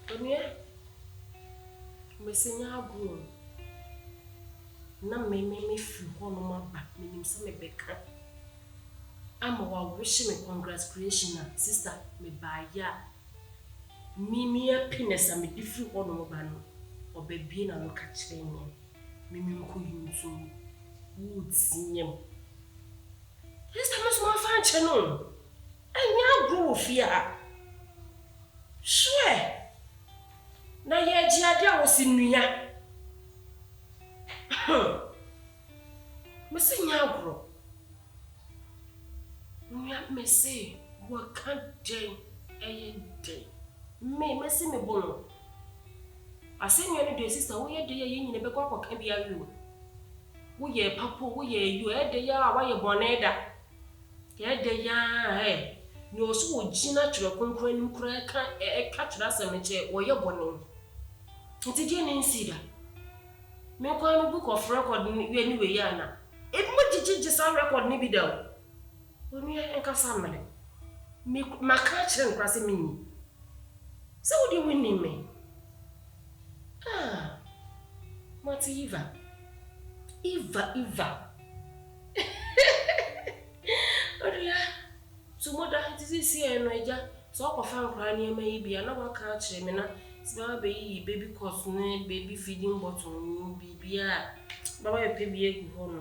Onia, Messina grown. Na me feel one more back, meaning some Beckey. I'm a wishing me congratulations, sister, me by ya. Me a penis and me different one more ban, or baby and look at me. Mimi who you soon would see him. This time is more fun channel. And now grow fear. Swear. Na ye jiadia was in me. Missing Yagro. Me say, what can't day a day. Me, missing me bono. I send you any day, sister, we are dear in the Beckey can be a you. We ye papa, we ye you, the ya, why ye boneda. Yet the ya, eh. No so Gina to a concurring crack a catch us a mature or your bonnet. It's a genuine cedar. Me call a book of record anyway, Yana. It would just our record maybe though. When we are in Casamane, make my catch and crossing me. So would you win me? Ah, what's Eva? Eva. So mother, it is here in Niger. So I found crying maybe another catch him and small baby cosme, baby feeding bottle, baby. Baba, baby, egg home.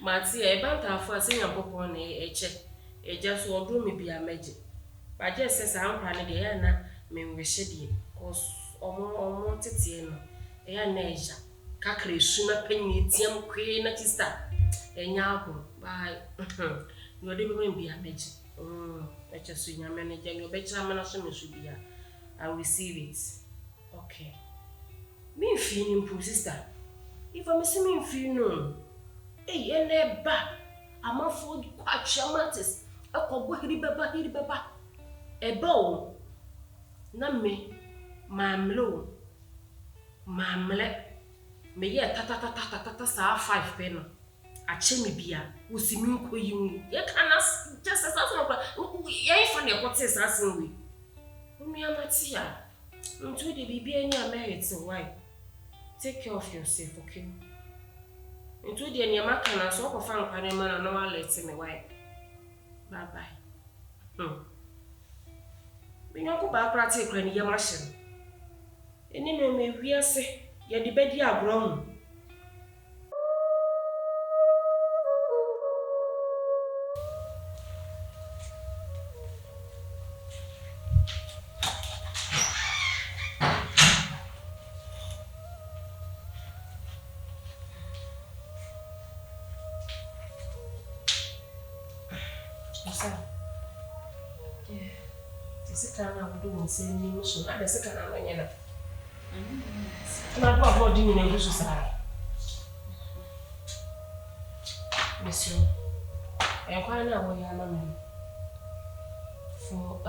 Matty, a banter for a singer book on a check. It just won't do me be a magic. But just says I'm planning the Anna, may we shed ye, cause or titiano. A nature. Cacre sooner penny, Tiam queen at his star. A yago, by your living be a magic. Let us see your manager, your better management should be. I'll receive it. Okay. Me feeling, poor sister. If I'm missing feel no. Eh, and a ba. I'm a food quite shamatis. A cobo hiribaba. A bow. Namme, mamlo. Mamle. Me ye tata sa 5 pen. A chimney beer, who see me you. Ye cannot just as I ye funny what says us in we. Me am at here. Until the baby any married, so why? Take care of yourself, okay? Into the Yamakan, so of a fan, man, no one lets me away. Bye bye. We don't go back practice when you're machine. Any name we are say, you're the bed you are grown. Osaa. Yeah. This kind of do say me mission. I the second am nyena. Na do avoid ni na gusu sai. Monsieur. Kwa na wo ya mama for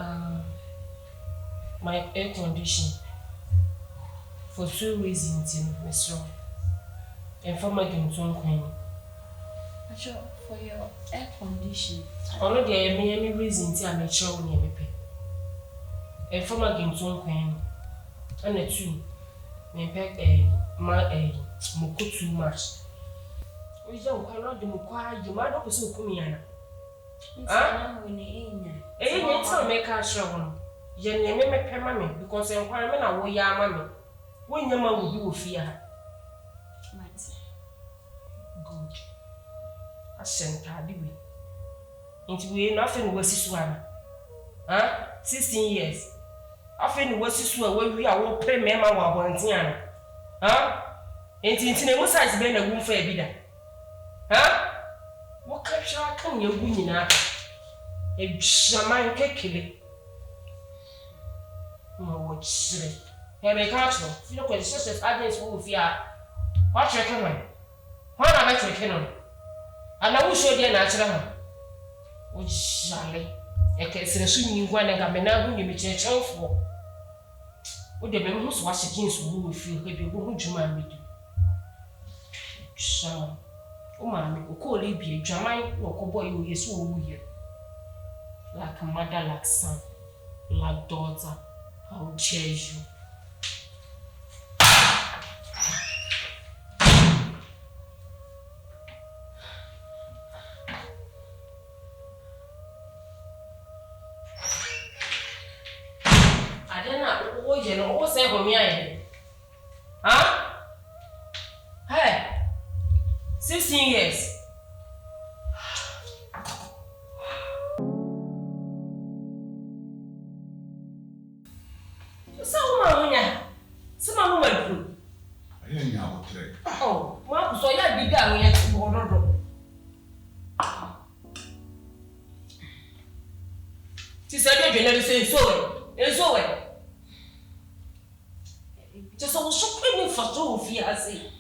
my air condition for 2 reasons in Monsieur. And for my queen. Sure, for your air condition. Only there may any reason to make sure we never pay. And for my game to queen. And the 2 may pack my muku too much. We don't cannot do muka, you might not so come here. Ah, when you tell me cash on. You never make pay mammy because I'm quite a man away, ya mammy. When your mother will do fear. Good. I sent her, did we? Into we nothing was his one. 16 years. Often was his one when we are all pay Mamma while Bontiana. Ain't it no size been a wound for a bidder? What can you win up? A shaman cake. Oh, what's silly? Have a castle. Look at the sisters, others who fear. Watch your camera. Why not make your cannon? And I will show you natural. Oh, Charlie, I can't see the swimming one and I'm now going to be changed for. Would the members wash against who will feel heavy? Who would you mind me? Charlie, oh, mammy, will call it be a Jamai or boy who is so weird. Like a mother, like son, like daughter. How dare you? I don't know. You know what's that for me? Huh? Hey, 16 years. Oh, Marcus, so you're big guy when you're born. She said, you're never saying so. It's so. Just so shocking for so fiancé.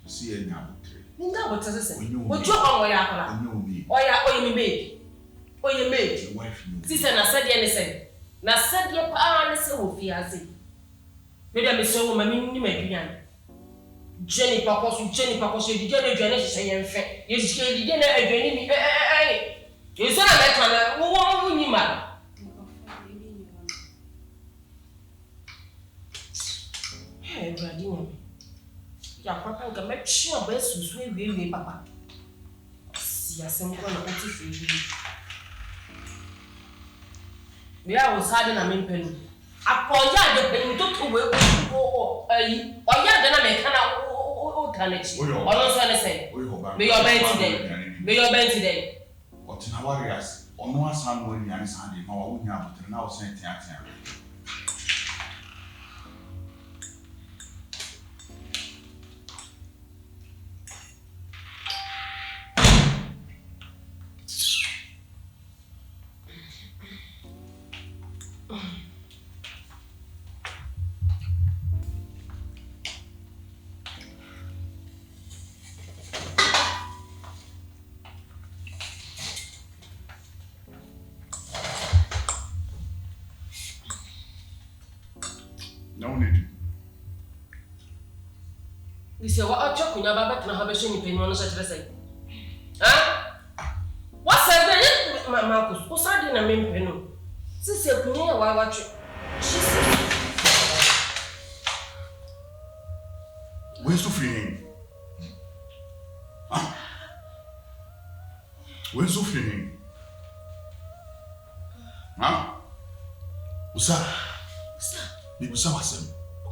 See a now. Ninga what does it say? What you on where you are? Or you make? Or you make? Your wife, Sister, I said anything. Na said your parents will fiancé. Maybe so, my miniman. Jenny Pacos, you didn't join us and fair. You didn't join me. You saw that one, woman. Hey, Bradina. Your papa can make sure best to swim with papa. See, I sent one of the we are was hiding a main penny. Upon the penny to work or ya then I make an or not so say. May your bed today. May your bed today. What in our areas, or no son when you are Sunday, no one now, but now sent the no need. We say, what are you talking about? Not have a shiny penny on such a say. Huh? What's that? Marcus, what's that in a main penny? Sister, can you watch it? Where's the feeling? Where's the feeling? Huh? Osaa. Bibi Osaa wasem.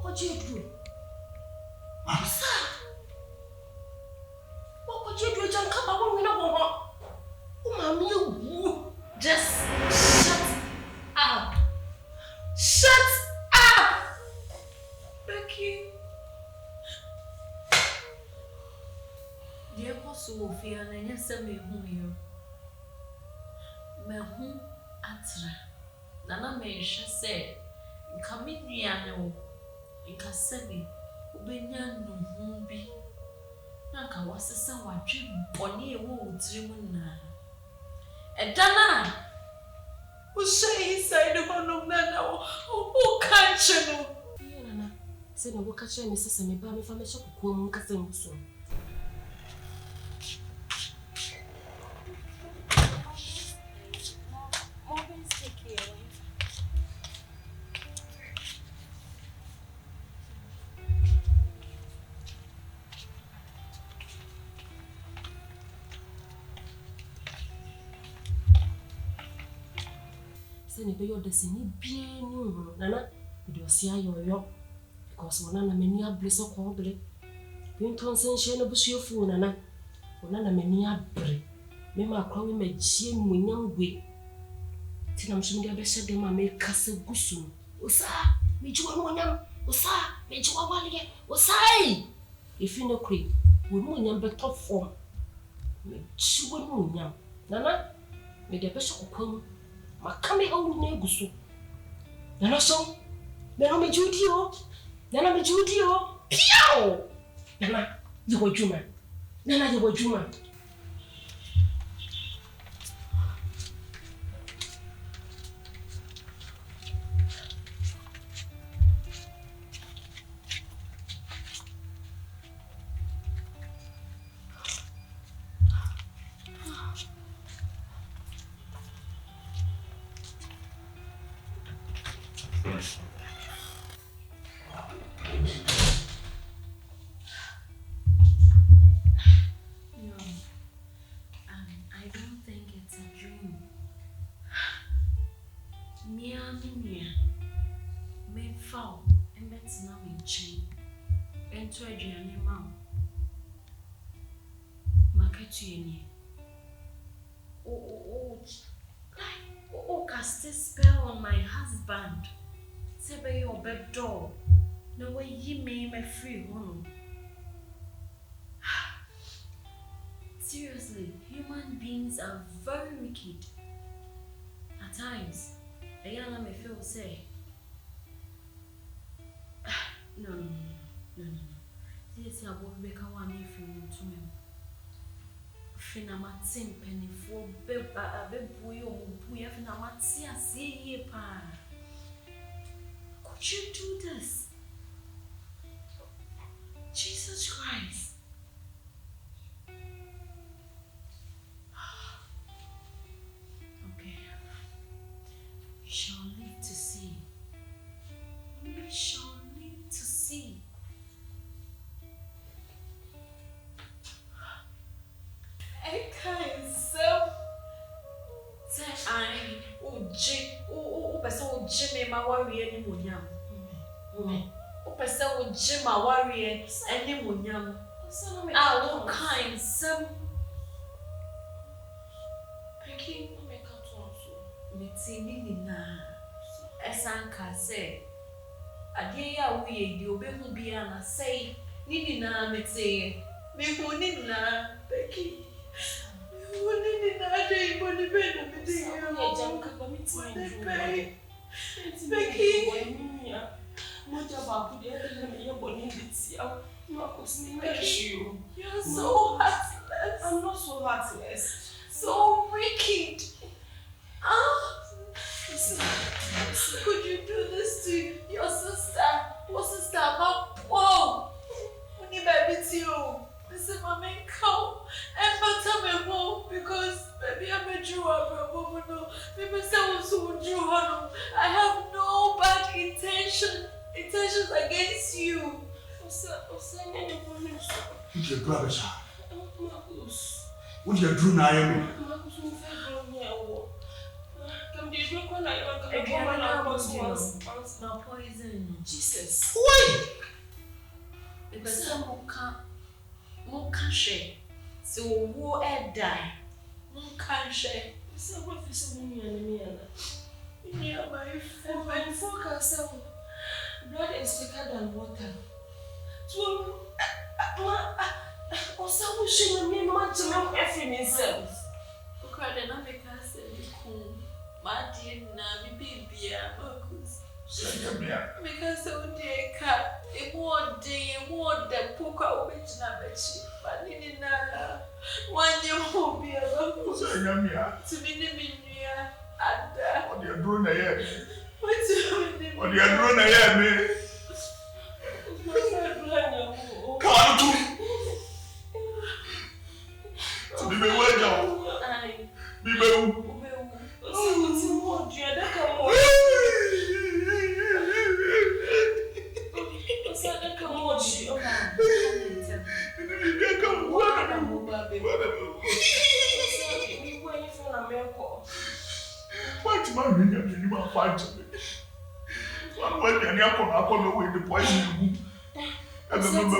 What do you do? Huh? What could you do? Just come on, we know what. Oh, mommy, just shut up. Shut up, Beckey. Dear Sophia, and yes, I may whom you. My home atra. Nana may say, come in the annual. In Cassabi, Ubenya no home be. Naka was a sour dream, bonny wood dreaming. And Dana, who say inside the one of Nana, who can't you know? Nana, say no, what catch Mrs. and me, from a shop of home, Cassim soon. Send a your destiny be new, Nana. You do see your because one of many are bliss of cobbly. Pinton sent Shane of your fool, Nana. One of many are brave. Mamma crowing my gym when young way. Tinam should never said them I make castle gusum. Osaa, me you one young. Osaa, me you one again. Osaa. If you know creep, we moon young but top form. Me you one moon young. Nana, me the best of come. Makame au negusu. Nana so. Nana me judio. Nana me judio. Piao. Nana, you were Juma. Nana, you were Juma. I don't think it's a dream. Mia, me foul, and that's now in chain. Enter a journey, ma'am. Maketuni. Cast a spell on my husband. Say by your bed door. No way ye may me free one. Seriously, human beings are very wicked. At times, a young may feel say, no. This I won't make a one if you want to me. Finamatin penny for beba a beboy or buya finamatia see ye pa. Could you do this? Jesus Christ. Okay. We shall live to see. We shall live to see. I can't so. Say I Jimmy my warrior any munyam. Person Jim my warrior any munyam. All kinds some. Beckey, no make up to Mitini na. Esanka say. Adia we the obehu biana say. Nini na mete. Me woni na Beckey. Woni na dey boni be na me dey. ya jam ka ba mitini Beckey. Moja ba ku de na me boni bitia. No cause me you. You're so heartless. I'm not so heartless. So wicked. Could you do this to your sister? Your sister, whoa! When you baby to you, this is my main cow. And but I'm home because baby I'm a Jew. No, people say I'm so Jew. I have no bad intentions against you. Osaa ne boni so. Would you grab it? Marcus. Would you do now? Marcus mo fe bro ni awo. Come dey drink one I want to go on once. Now poison. Jesus. Why? Because some more can share. So who die? More can share. So what if someone me and Yeah, my friend. when focus blood is thicker than water. So Osaa will show me much of everything. Okay, then I make us cool. My dear, na baby, Marcus. Because so dear cat, a more the poker which na betchi, but in one year will be about to be the minia and What are you doing there? what's your What are you doing there, man? Come on, to be aware now. I Be aware. What man really have you fight to me? One way the apple away the poison. I remember.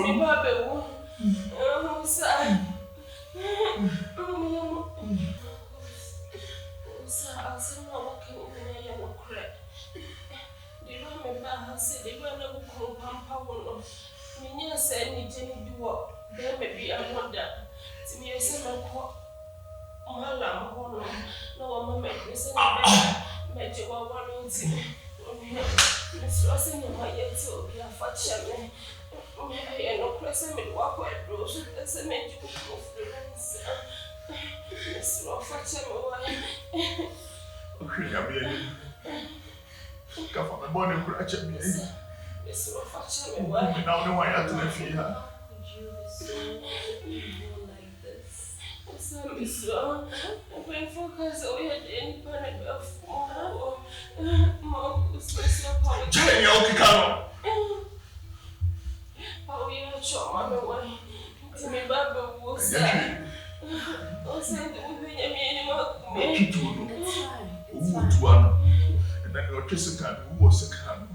your Jessica, who was a can.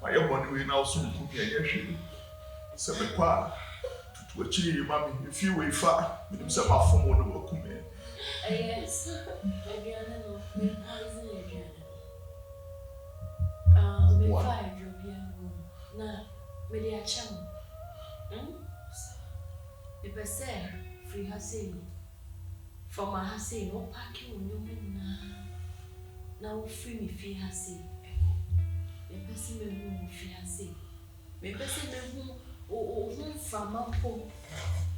My one way now soon could be a year. Seven qua to achieve your mammy if you were far with himself a form of the come in. Yes, Adriana, me poison Adriana. Me fire Jovian room. Now, with their chum. The person free her saying. From my house, no packing on your men now. Free me, free her say. The person me free her say. The person me who from my home.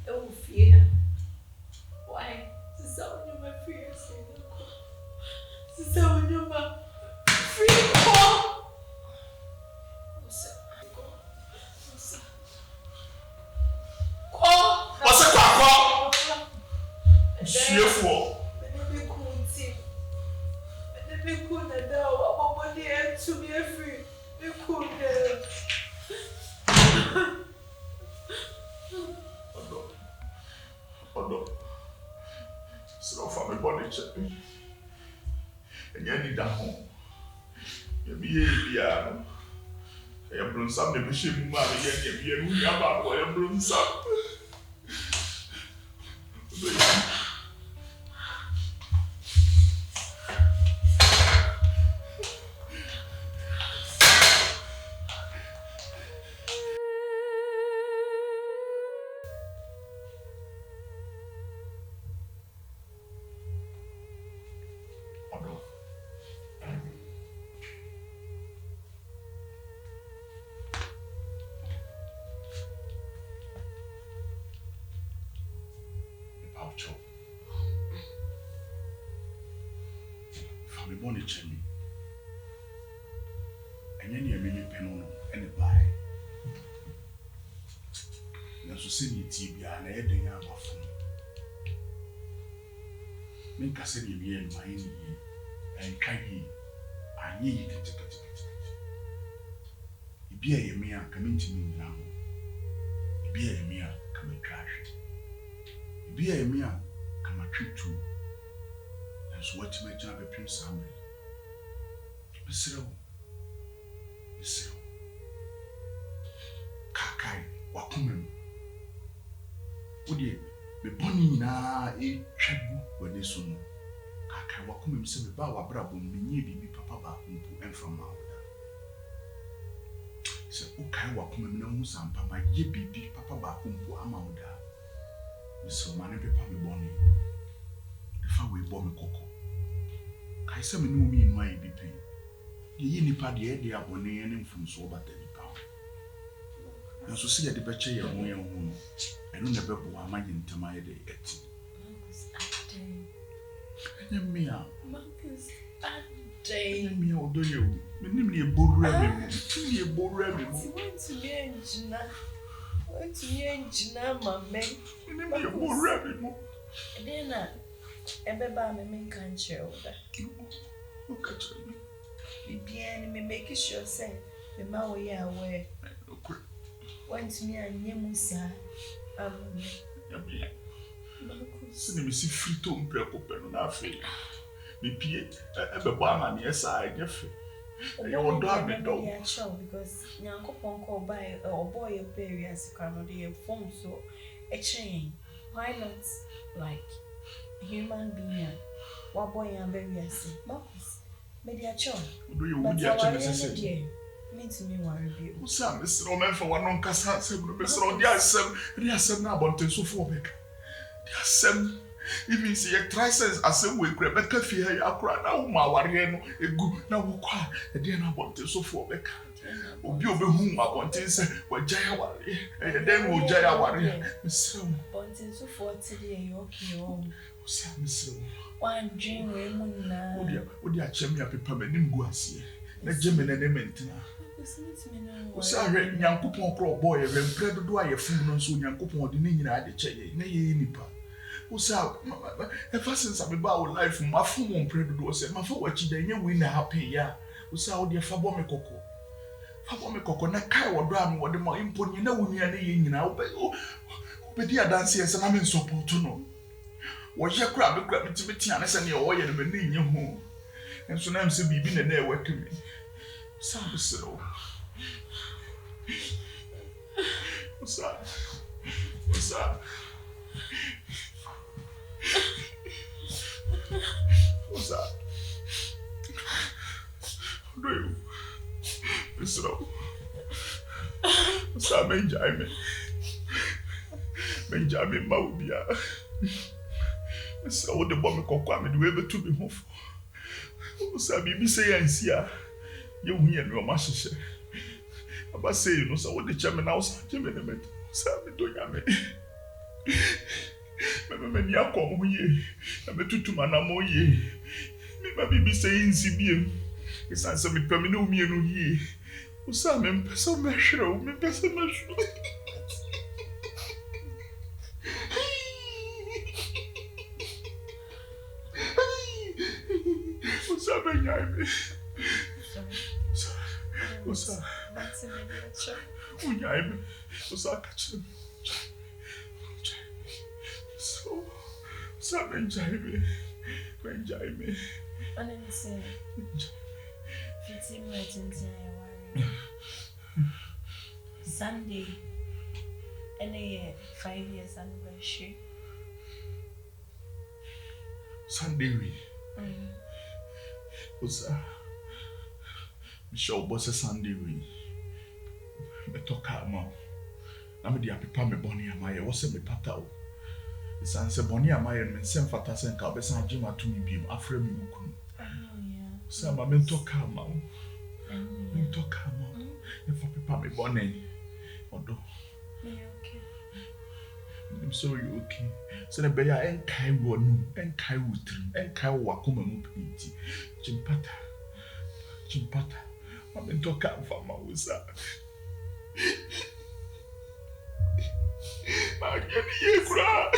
Oh, fear. Why? This is how you my free her say. This is how you my free call. Osaa. Call. What's a call? Cheerful. Let me cool the down. I'm on the end to be free. Let me cool the Oh, so for my body check. And you need that home. You be a I am doing something to shame you, and you are about what I am doing something. Family money chemi. And any many pen and a buy. There's a city tibia and a heading out of phone. Make a city be in my and kagi. I need it. It be a mere coming to me now. It be a mere come and crash. It be a mere come a treat too. That's what my job a prince summary. Mr. Kakai, Wakumem. Would you be bonny na a trebu when they soon? Kakai Wakumem said about a brabo, me be papa back and from out. Say, okay, Wakumem no sampa, my ye be papa back amauda. Mr. Manny Papa me bonny. If I will bomb a cocoa. I say, me know me in my be pain. The nipa de e abone ene mfumso obata nipa ho na so se ye de beche ye ho ye ho no eno ne bebo amanye ntama ye de eti Nyamia Marcus Ade Nyamia odo ye wo menim ne borura me mo ne borura me mo want to be engineer mama menim ne borura me mo Edena ebeba me men kan chewda okay chewda Bibian me make sure say me ma we aware. Want me and Musa. Yabia. Sini me si frito mpreko peno na afi. Me pie ebe bo ama ne esa ajefe. E wo do abedo. Yeah, sure because Nyankopon call by or boy of various kind of form so a chain. Why not like human being? What boy and various Marcus Media chon. Do you would ya chon say? Me to me worry be. Osaa Mr. Man for one non kasa asem no Mr. Dia asem na abonten so for Beckey. Dia asem even say your tricense asem we kra Beckey fie ya akra na wo ma ware no egu na wo kwa e dia na abonten so for Beckey. Obi obehu abonten say wagya ware. E dem wo gya ware. Mr. Abonten so for today you okay o. Osaa Mr. One dream we munna. Odi achem ya pepa manim gu ase. Na geme na nementina. Osaa re Nyankopon kro boy re mpre dodo ayefum no so Nyankopon de ne nyina ade kyeye na ye nipa. Osaa ever since I be ba life mafum mpre dodo se mafa wachi da nye we na happy ya. Osaa odi fa bo me koko. Fa bo me koko na kai wodo am wode ma imponi na wonua na ye nyina obedi adanse ese na me support no. Wo ye kra be kra mitimi tia na se ne wo ye no mani nye ho And so now I'm saying, be in there working me. Sam so. Osaa. Osaa. Osaa. Do you? So. Osaa, menjai me maubia. So what the bomb kokwa me do ever to be home. Osaa, bibi say ansia. You hear no mashe. Aba say you know so what the chairman house chairman me. Osaa me do yame. Me ni akọ ho ye. Na me tutu manamo ye. Me ba bibi say nsi biem. Isan se me pami no mienu ye. Osaa me pesa me hwere, me pesa me hwere. Osaa me nyai me. Osaa. Unyai me. Osaa catch them. So, Osaa me nyai me. Me nyai me. And then say, 15 minutes into your worry. Sunday, and a year, 5 years anniversary. Sunday we. Osaa. Michelle boss Sunday we. Me talk ama. Na me dia pepa me boni amaye. Wo se me pata o. Isan se boni amaye me nsem fata sen ka be san jima to me biem afra me ukunu. Osaa ma me talk ama. Me talk ama. Me for pepa me boni. Odo. Okay. I'm sorry, okay. So the bear and kai wonu, and kai wutrim, and kai wakuma mupinti. Chimpata. I'm in talk for my Osaa. I get the cry.